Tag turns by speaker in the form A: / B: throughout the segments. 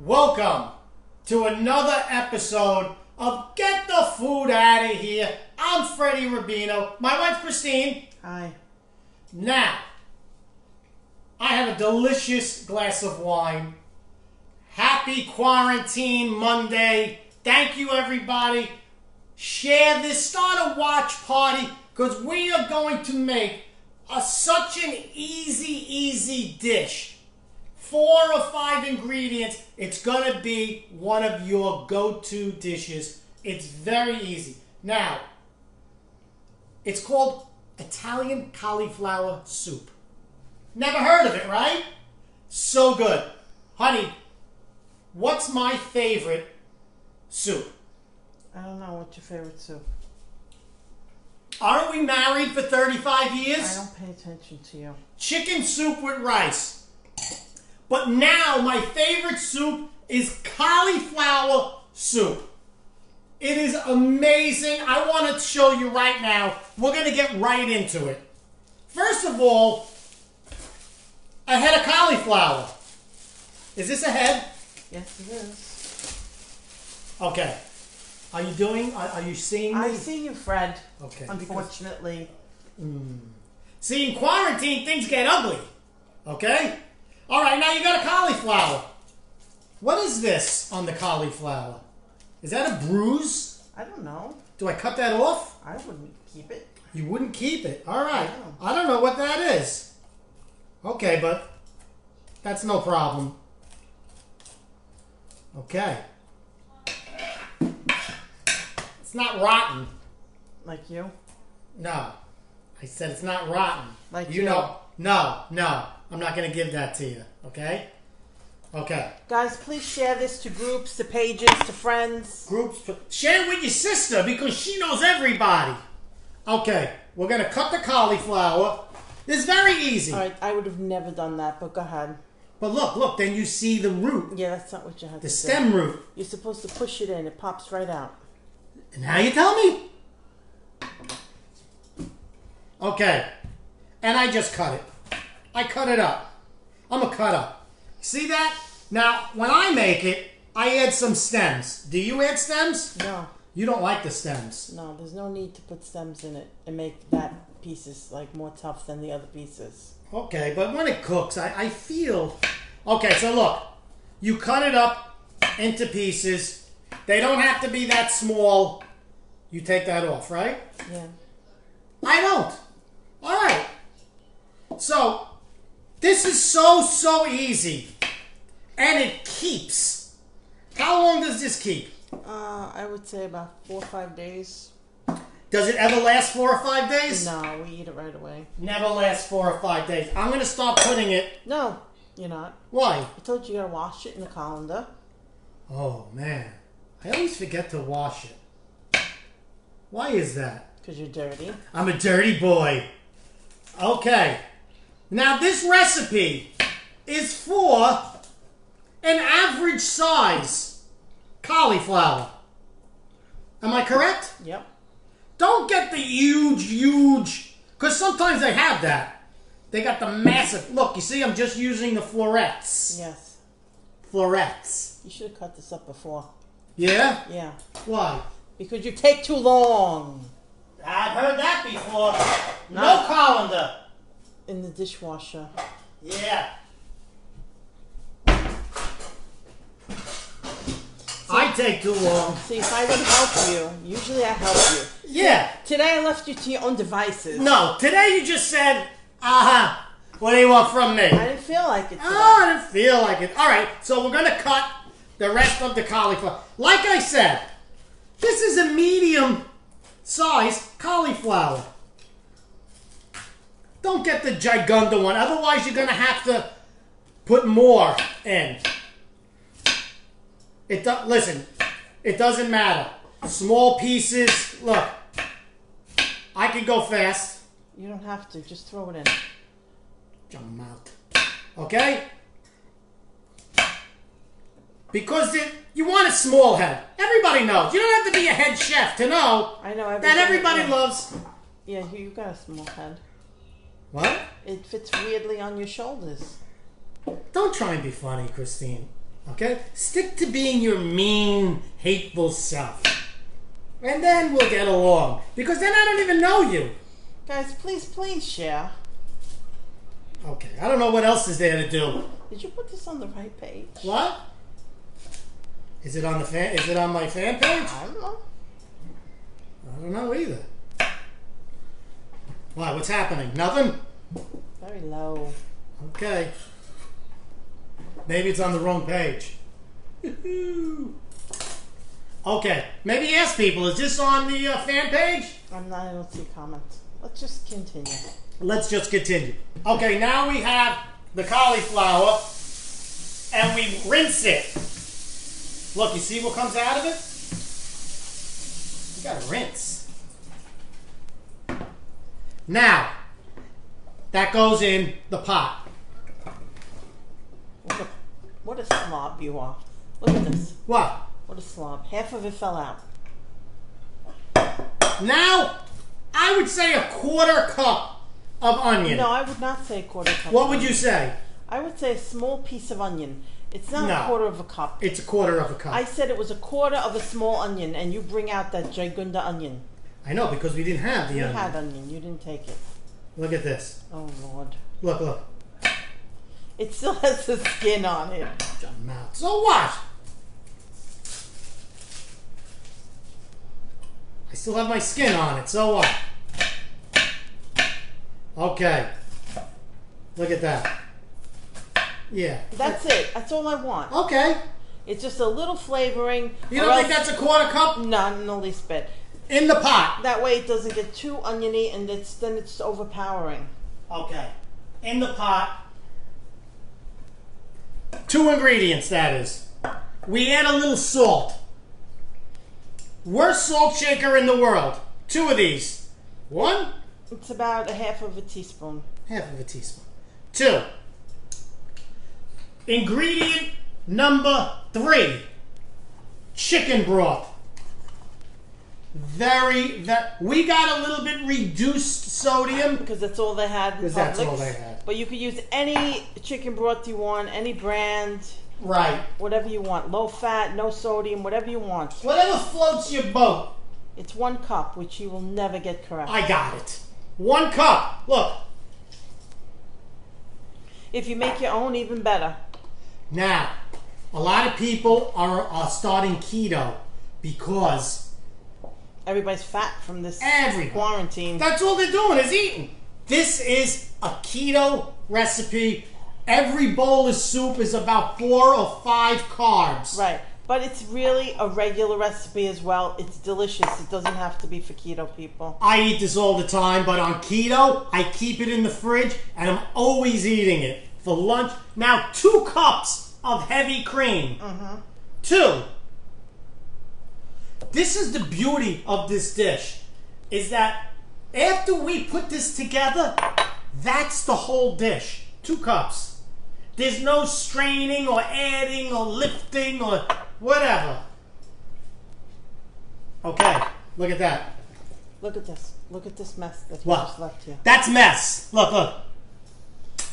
A: Welcome to another episode of Get the Food Out of Here. I'm Freddie Rubino. My wife Christine.
B: Hi.
A: Now, I have a delicious glass of wine. Happy Quarantine Monday. Thank you, everybody. Share this. Start a watch party because we are going to make such an easy dish. 4 or 5 ingredients. It's going to be one of your go-to dishes. It's very easy. Now, it's called Italian cauliflower soup. Never heard of it, right? So good. Honey, what's my favorite soup?
B: I don't know. What's your favorite soup?
A: Aren't we married for 35 years?
B: I don't pay attention to you.
A: Chicken soup with rice. But now my favorite soup is cauliflower soup. It is amazing. I want to show you right now. We're going to get right into it. First of all, a head of cauliflower. Is this a head?
B: Yes, it is.
A: Okay. Are you seeing me?
B: I see you, Fred.
A: Okay.
B: Unfortunately.
A: See, in quarantine, things get ugly. Okay? All right, now you got a cauliflower. What is this on the cauliflower? Is that a bruise?
B: I don't know.
A: Do I cut that off?
B: I wouldn't keep it.
A: You wouldn't keep it. All right.
B: No.
A: I don't know what that is. Okay, but that's no problem. Okay. It's not rotten.
B: Like you?
A: No. I said it's not rotten.
B: Like
A: you
B: you.
A: know. No. I'm not going to give that to you. Okay? Okay.
B: Guys, please share this to groups, to pages, to friends.
A: Groups. Share it with your sister because she knows everybody. Okay. We're going to cut the cauliflower. It's very easy.
B: All right, I would have never done that, but go ahead.
A: But look, then you see the root.
B: Yeah, that's not what you have to do.
A: The stem root.
B: You're supposed to push it in. It pops right out.
A: Now you tell me. Okay. And I just cut it. I cut it up. I'm a cutter. See that? Now, when I make it, I add some stems. Do you add stems?
B: No.
A: You don't like the stems.
B: No, there's no need to put stems in it and make that pieces like more tough than the other pieces.
A: Okay, but when it cooks, I feel... Okay, so look. You cut it up into pieces. They don't have to be that small. You take that off, right?
B: Yeah.
A: I don't. All right. So, this is so easy. And it keeps. How long does this keep?
B: I would say about 4 or 5 days.
A: Does it ever last 4 or 5 days?
B: No, we eat it right away.
A: Never lasts 4 or 5 days. I'm going to start putting it...
B: No, you're not.
A: Why?
B: I told you you gotta wash it in the colander.
A: Oh, man. I always forget to wash it. Why is that?
B: Because you're dirty.
A: I'm a dirty boy. Okay. Now, this recipe is for an average size cauliflower. Am I correct?
B: Yep.
A: Don't get the huge, because sometimes they have that. They got the massive, look, you see, I'm just using the florets.
B: Yes.
A: Florets.
B: You should have cut this up before.
A: Yeah?
B: Yeah.
A: Why?
B: Because you take too long.
A: I've heard that before. No
B: No.
A: colander.
B: In the dishwasher.
A: Yeah. I take too long.
B: See, if I would help you, usually I help you.
A: Yeah.
B: Today I left you to your own devices.
A: No, today you just said, what do you want from me?
B: I didn't feel like it today.
A: Oh, I didn't feel like it. All right, so we're going to cut the rest of the cauliflower. Like I said, this is a medium-sized cauliflower. Don't get the gigunda one. Otherwise, you're going to have to put more in. Listen, it doesn't matter. Small pieces. Look, I can go fast.
B: You don't have to. Just throw it in.
A: Jump out. Okay? Because you want a small head. Everybody knows. You don't have to be a head chef to know
B: I know
A: that everybody loves.
B: Yeah, you got a small head.
A: What?
B: It fits weirdly on your shoulders.
A: Don't try and be funny, Christine. Okay? Stick to being your mean, hateful self. And then we'll get along. Because then I don't even know you.
B: Guys, please share.
A: Okay, I don't know what else is there to do.
B: Did you put this on the right page?
A: What? Is it on the fan? Is it on my fan page?
B: I don't know.
A: I don't know either. Why? What's happening? Nothing?
B: Very low.
A: Okay. Maybe it's on the wrong page. Okay. Maybe ask people. Is this on the fan page?
B: I don't see comments. Let's just continue.
A: Let's just continue. Okay, now we have the cauliflower, and we rinse it. Look, you see what comes out of it? You gotta rinse. Now, that goes in the pot.
B: What a slob you are. Look at this.
A: What?
B: What a slob. Half of it fell out.
A: Now, I would say a quarter cup of onion.
B: No, I would not say a quarter cup.
A: What would you say?
B: I would say a small piece of onion. It's not
A: No.
B: a quarter of a cup.
A: It's a quarter of a cup.
B: I said it was a quarter of a small onion, and you bring out that gigunda onion.
A: I know, because we didn't have the
B: You
A: onion.
B: had onion. You didn't take it.
A: Look at this.
B: Oh, Lord.
A: Look, look.
B: It still has the skin on it.
A: Shut your mouth. So what? I still have my skin on it. So what? Okay. Look at that. Yeah.
B: That's it. That's all I want.
A: Okay.
B: It's just a little flavoring.
A: You don't think that's a quarter cup?
B: Not in the least bit.
A: In the pot.
B: That way it doesn't get too oniony, and then it's overpowering.
A: Okay. In the pot. 2 ingredients, that is. We add a little salt. Worst salt shaker in the world. 2 of these. 1.
B: It's about a half of a teaspoon.
A: Half of a teaspoon. 2. Ingredient number 3. Chicken broth. We got a little bit reduced sodium.
B: Because that's all they had in
A: Because that's all
B: Publix.
A: they had.
B: But you could use any chicken broth you want, any brand,
A: Right.
B: whatever you want. Low fat, no sodium, whatever you want.
A: Whatever floats your boat.
B: It's 1 cup, which you will never get correct.
A: I got it. 1 cup. Look.
B: If you make your own, even better.
A: Now, a lot of people are starting keto because
B: Everybody's fat from this
A: Everybody.
B: quarantine.
A: that's all they're doing is eating. This is a keto recipe. Every bowl of soup is about 4 or 5 carbs.
B: Right. But it's really a regular recipe as well. It's delicious. It doesn't have to be for keto people.
A: I eat this all the time, but on keto, I keep it in the fridge, and I'm always eating it for lunch. Now, 2 cups of heavy cream. 2. This is the beauty of this dish, is that after we put this together, that's the whole dish. 2 cups. There's no straining or adding or lifting or whatever. Okay, look at that.
B: Look at this. Look at this mess that you
A: What?
B: just left here.
A: That's mess. Look, look.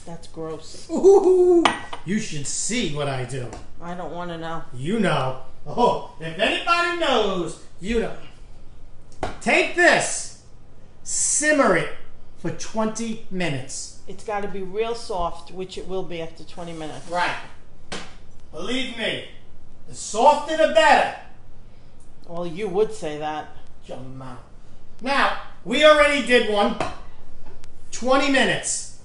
B: That's gross.
A: Ooh, you should see what I do.
B: I don't want to know.
A: You know. Oh, if anybody knows, you know. Take this, simmer it for 20 minutes.
B: It's got to be real soft, which it will be after 20 minutes.
A: Right. Believe me, the softer the better.
B: Well, you would say that.
A: Shut your mouth. Now, we already did one. 20 minutes.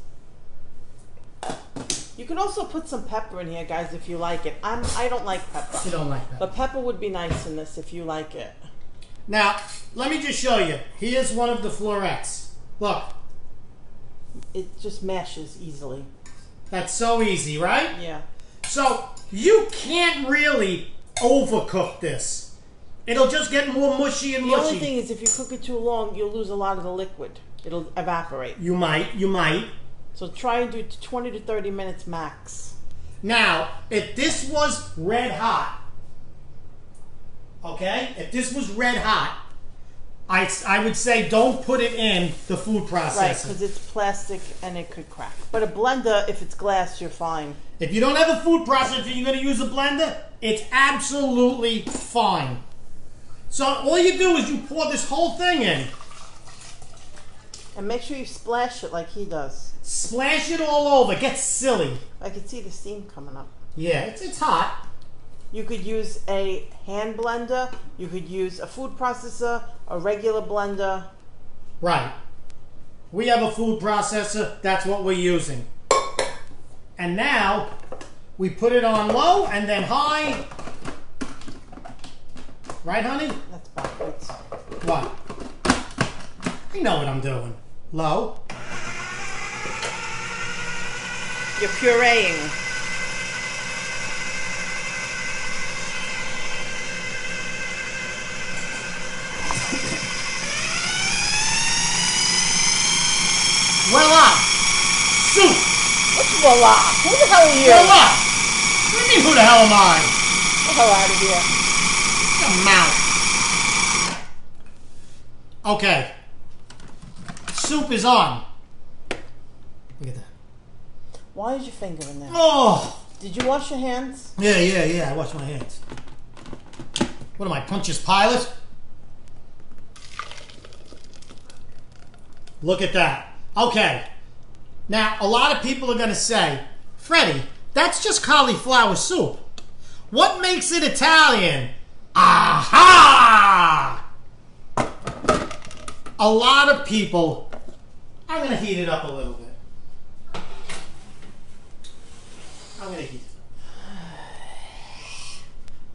B: You can also put some pepper in here, guys, if you like it. I don't like pepper.
A: You don't like that.
B: But pepper would be nice in this if you like it.
A: Now, let me just show you. Here's one of the florets. Look,
B: It just mashes easily.
A: that's so easy, right?
B: Yeah.
A: So, you can't really overcook this. It'll just get more mushy and
B: The
A: mushy.
B: only thing is if you cook it too long, you'll lose a lot of the liquid. It'll evaporate.
A: You might.
B: So try and do 20 to 30 minutes max.
A: Now, if this was red hot, okay? If this was red hot, I would say don't put it in the food processor.
B: Right, because it's plastic and it could crack. But a blender, if it's glass, you're fine.
A: If you don't have a food processor and you're going to use a blender, it's absolutely fine. So all you do is you pour this whole thing in.
B: And make sure you splash it like he does.
A: Splash it all over. It gets silly.
B: I can see the steam coming up.
A: Yeah, it's hot.
B: You could use a hand blender. You could use a food processor, a regular blender.
A: Right. We have a food processor. That's what we're using. And now we put it on low and then high. Right, honey?
B: That's backwards.
A: What? I know what I'm doing. Low.
B: You're pureeing.
A: Voila! Soup!
B: What's voila? Who the hell are you?
A: Voila! What do you mean, who the hell am I?
B: Get the hell out of here.
A: Get mouth. Okay. Soup is on. Look at that.
B: Why is your finger in there?
A: Oh!
B: Did you wash your hands?
A: Yeah. I wash my hands. What am I, Pontius Pilate? Look at that. Okay. Now, a lot of people are going to say, Freddie, that's just cauliflower soup. What makes it Italian? Aha! A lot of people, I'm going to heat it up a little bit. I'm going to heat it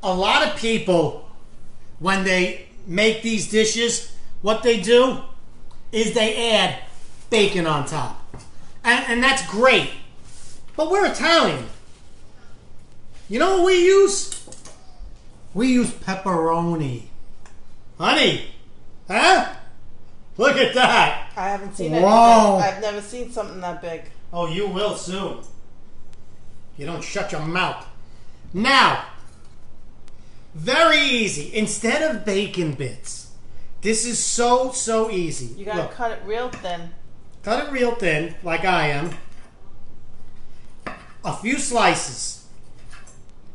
A: up. A lot of people, when they make these dishes, what they do is they add bacon on top. And that's great. But we're Italian. You know what we use? We use pepperoni. Honey, huh? Look at that.
B: I haven't seen
A: Whoa.
B: anything. I've never seen something that big.
A: Oh, you will soon. You don't shut your mouth. Now, very easy. Instead of bacon bits, this is so easy.
B: You gotta cut it real thin.
A: Cut it real thin, like I am. A few slices.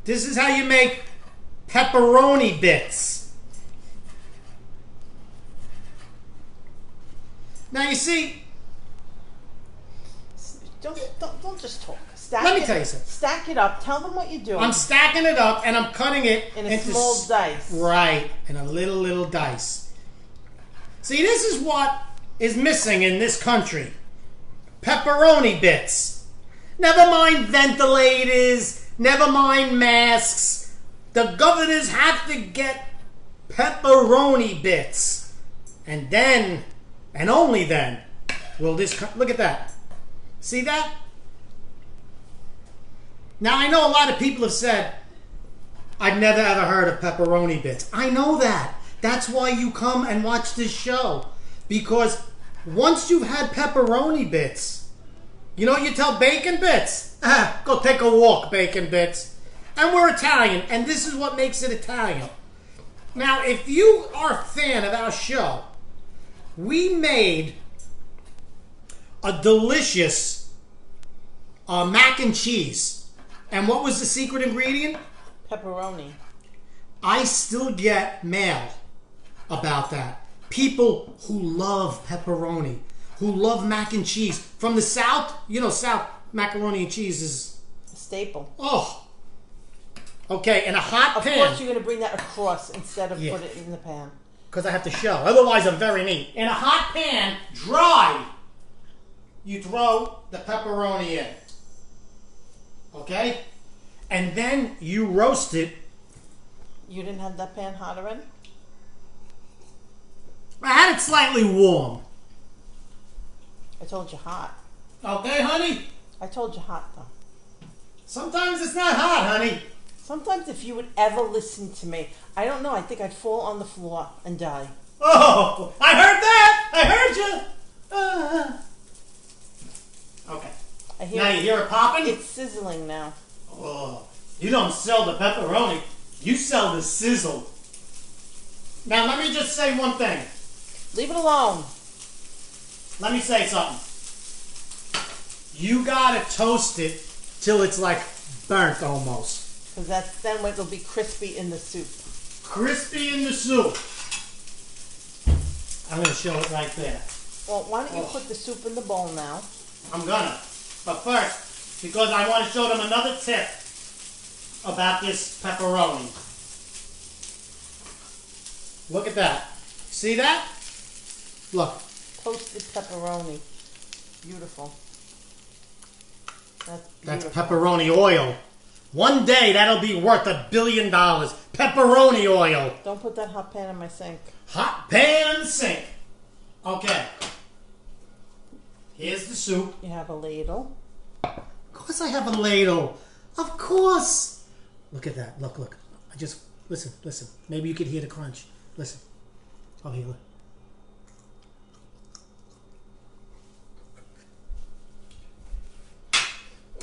A: This is how you make pepperoni bits. Now you see,
B: Don't just talk.
A: Let me tell you something.
B: Stack it up. Tell them what you're doing.
A: I'm stacking it up and I'm cutting it
B: in a
A: into
B: small dice.
A: Right, in a little dice. See, this is what is missing in this country. Pepperoni bits. Never mind ventilators, never mind masks. The governors have to get pepperoni bits. And then, and only then, will this... Look at that. See that? Now, I know a lot of people have said, I've never ever heard of pepperoni bits. I know that. That's why you come and watch this show. Because once you've had pepperoni bits, you know what you tell bacon bits? Go take a walk, bacon bits. And we're Italian, and this is what makes it Italian. Now, if you are a fan of our show, we made a delicious mac and cheese. And what was the secret ingredient?
B: Pepperoni.
A: I still get mail about that. People who love pepperoni, who love mac and cheese. From the South, you know, South macaroni and cheese is...
B: a staple.
A: Oh. Okay, in a hot pan.
B: Of course you're going to bring that across instead of put it in the pan.
A: Because I have to show. Otherwise, I'm very neat. In a hot pan, dry, you throw the pepperoni in. Okay? And then you roast it.
B: You didn't have that pan hot already?
A: I had it slightly warm.
B: I told you hot.
A: Okay, honey?
B: I told you hot, though.
A: Sometimes it's not hot, honey.
B: Sometimes if you would ever listen to me, I don't know, I think I'd fall on the floor and die.
A: Oh, I heard that! I heard you! Okay. Now you hear it popping?
B: It's sizzling now.
A: Oh, you don't sell the pepperoni. You sell the sizzle. Now let me just say one thing.
B: Leave it alone.
A: Let me say something. You gotta toast it till it's like burnt almost.
B: Because then it'll be crispy in the soup.
A: Crispy in the soup. I'm gonna show it right there.
B: Well, why don't you put the soup in the bowl now?
A: I'm gonna. But first, because I want to show them another tip about this pepperoni. Look at that. See that? Look.
B: Toasted pepperoni. Beautiful.
A: That's pepperoni oil. One day that'll be worth $1 billion. Pepperoni oil.
B: Don't put that hot pan in my sink.
A: Hot pan in the sink. Okay. Here's the soup.
B: You have a ladle.
A: Of course I have a ladle. Of course. Look at that. Look, look. I just, listen. Maybe you could hear the crunch. Listen. Oh, here, look.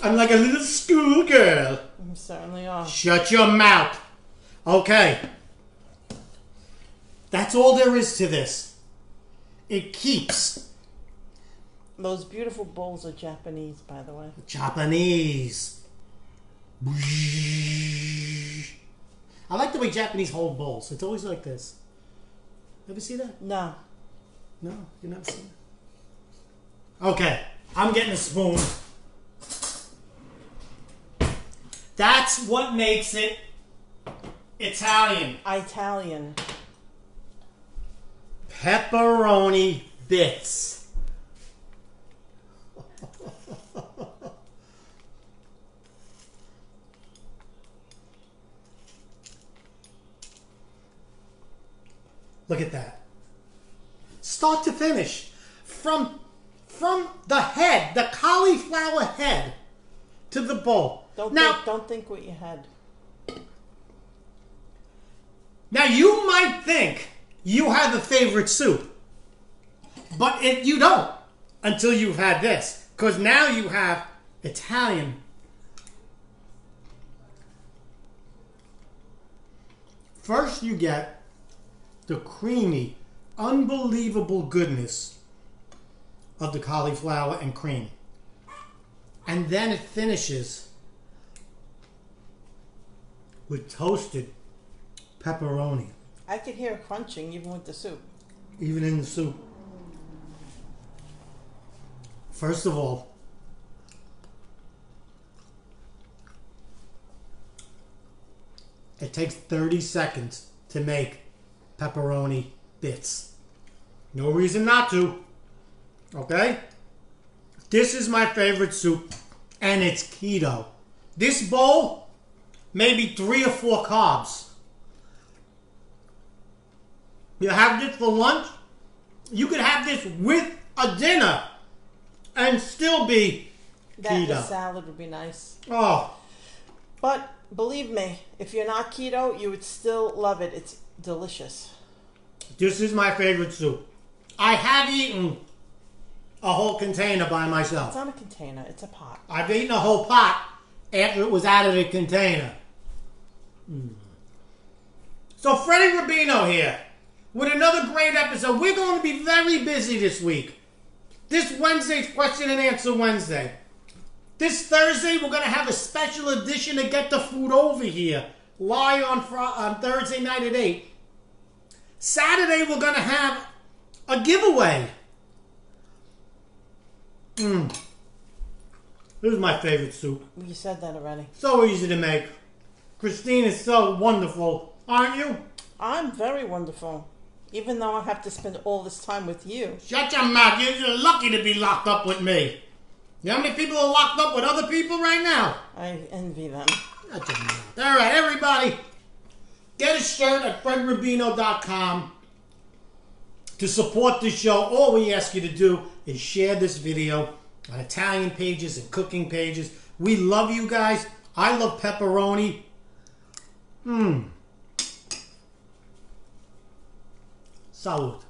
A: I'm like a little schoolgirl.
B: You certainly are.
A: Shut your mouth. Okay. That's all there is to this. It keeps.
B: Those beautiful bowls are Japanese, by the way.
A: Japanese. I like the way Japanese hold bowls. It's always like this. Ever see that?
B: No.
A: No, you never seen it. Okay, I'm getting a spoon. That's what makes it Italian.
B: Italian.
A: Pepperoni bits. Look at that. Start to finish. From the head, the cauliflower head, to the bowl.
B: Don't think what you had.
A: Now you might think you have a favorite soup, but you don't until you've had this, because now you have Italian. First you get the creamy, unbelievable goodness of the cauliflower and cream. And then it finishes with toasted pepperoni.
B: I could hear it crunching even with the soup.
A: Even in the soup. First of all, it takes 30 seconds to make pepperoni bits. No reason not to. Okay? This is my favorite soup, and it's keto. This bowl, maybe 3 or 4 carbs. You have this for lunch. You could have this with a dinner and still be keto.
B: That salad would be nice.
A: Oh.
B: But believe me, if you're not keto, you would still love it. It's delicious.
A: This is my favorite soup. I have eaten a whole container by myself.
B: It's not a container, it's a pot.
A: I've eaten a whole pot after it was out of the container. So Freddie Rubino here with another great episode. We're going to be very busy this week. This Wednesday's Question and Answer Wednesday. This Thursday we're going to have a special edition to Get the Food Over here. Live on Thursday night at 8. Saturday we're going to have a giveaway. This is my favorite soup.
B: You said that already.
A: So easy to make. Christine is so wonderful, aren't you?
B: I'm very wonderful. Even though I have to spend all this time with you.
A: Shut your mouth. You're lucky to be locked up with me. You know how many people are locked up with other people right now?
B: I envy them.
A: Shut your mouth. All right, everybody. Get a shirt at fredrubino.com to support the show. All we ask you to do is share this video on Italian pages and cooking pages. We love you guys. I love pepperoni. Salud.